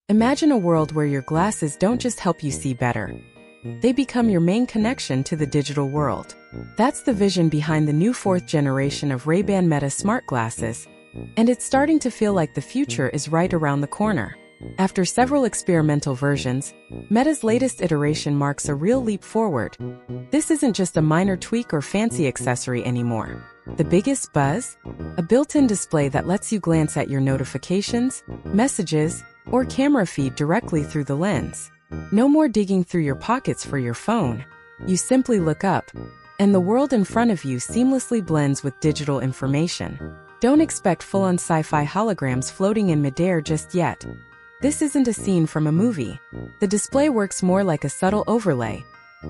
Imagine a world where your glasses don't just help you see better. They become your main connection to the digital world. That's the vision behind the new fourth generation of Ray-Ban Meta smart glasses, and it's starting to feel like the future is right around the corner. After several experimental versions, Meta's latest iteration marks a real leap forward. This isn't just a minor tweak or fancy accessory anymore. The biggest buzz? A built-in display that lets you glance at your notifications, messages, or camera feed directly through the lens. No more digging through your pockets for your phone. You simply look up, and the world in front of you seamlessly blends with digital information. Don't expect full-on sci-fi holograms floating in midair just yet. This isn't a scene from a movie. The display works more like a subtle overlay,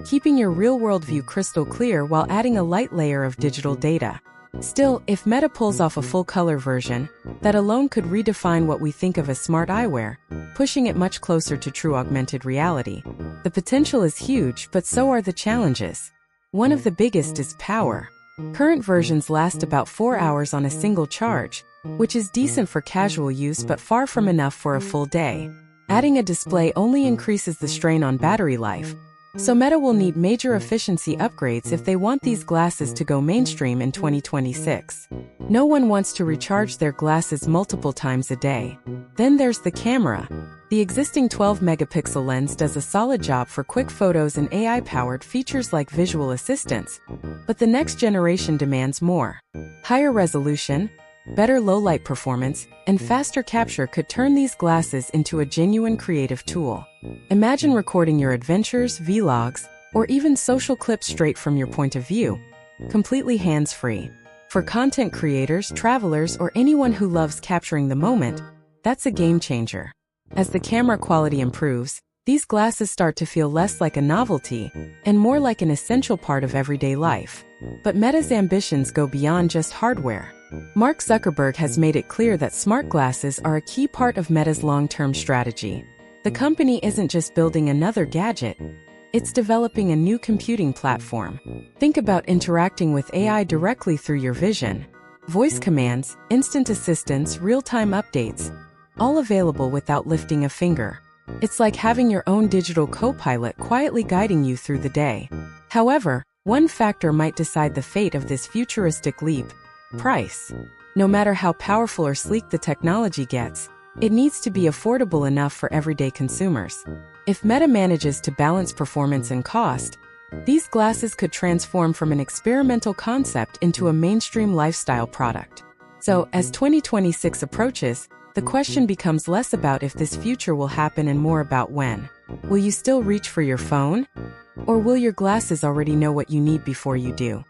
keeping your real-world view crystal clear while adding a light layer of digital data. Still, if Meta pulls off a full-color version, that alone could redefine what we think of as smart eyewear, pushing it much closer to true augmented reality. The potential is huge, but so are the challenges. One of the biggest is power. Current versions last about 4 hours on a single charge, which is decent for casual use but far from enough for a full day. Adding a display only increases the strain on battery life, so Meta will need major efficiency upgrades if they want these glasses to go mainstream in 2026. No one wants to recharge their glasses multiple times a day. Then there's the camera. The existing 12-megapixel lens does a solid job for quick photos and AI-powered features like visual assistance, but the next generation demands more. Higher resolution, better low-light performance, and faster capture could turn these glasses into a genuine creative tool. Imagine recording your adventures, vlogs, or even social clips straight from your point of view, completely hands-free. For content creators, travelers, or anyone who loves capturing the moment, that's a game-changer. As the camera quality improves, these glasses start to feel less like a novelty and more like an essential part of everyday life. But Meta's ambitions go beyond just hardware. Mark Zuckerberg has made it clear that smart glasses are a key part of Meta's long-term strategy. The company isn't just building another gadget, it's developing a new computing platform. Think about interacting with AI directly through your vision. Voice commands, instant assistance, real-time updates, all available without lifting a finger. It's like having your own digital co-pilot quietly guiding you through the day. However, one factor might decide the fate of this futuristic leap: price. No matter how powerful or sleek the technology gets, it needs to be affordable enough for everyday consumers. If Meta manages to balance performance and cost, these glasses could transform from an experimental concept into a mainstream lifestyle product. So, as 2026 approaches, the question becomes less about if this future will happen and more about when. Will you still reach for your phone? Or will your glasses already know what you need before you do?